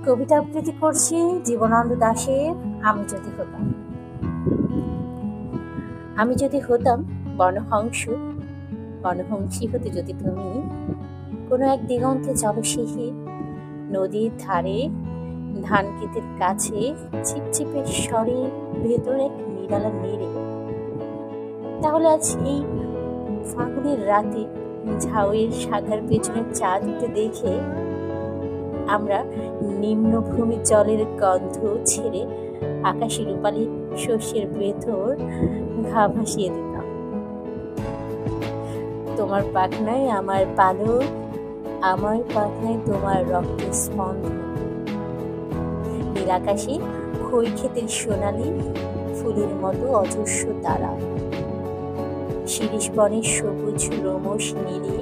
কবিতা আবৃত্তি করছি জীবনানন্দ দাশের আমি যদি হতাম। আমি যদি হতাম বনহংসী হতে যদি তুমি কোনো এক দিগন্তে জলসিহি নদীর ধারে ধান ক্ষেতের কাছে চিপচিপে স্বরে ভেতর এক নিরালা নেড়ে, তাহলে আজ এই ফাগুনের রাতে ঝাউয়ের শাখার পেছনে চাঁদ উঠে দেখে আমরা নিম্নভূমির জলের গন্ধ ছেড়ে আকাশে রূপালি শস্যের ভেতর ঘা ভাসিয়ে দিতাম। তোমার পাখনায় আমার পালক, আমার পাখনায় তোমার রক্তের স্পন্দন। নীল আকাশে খই ক্ষেতের সোনালি ফুলের মতো অজস্র তারা, শিরীষ বনের সবুজ লোমশ নীলে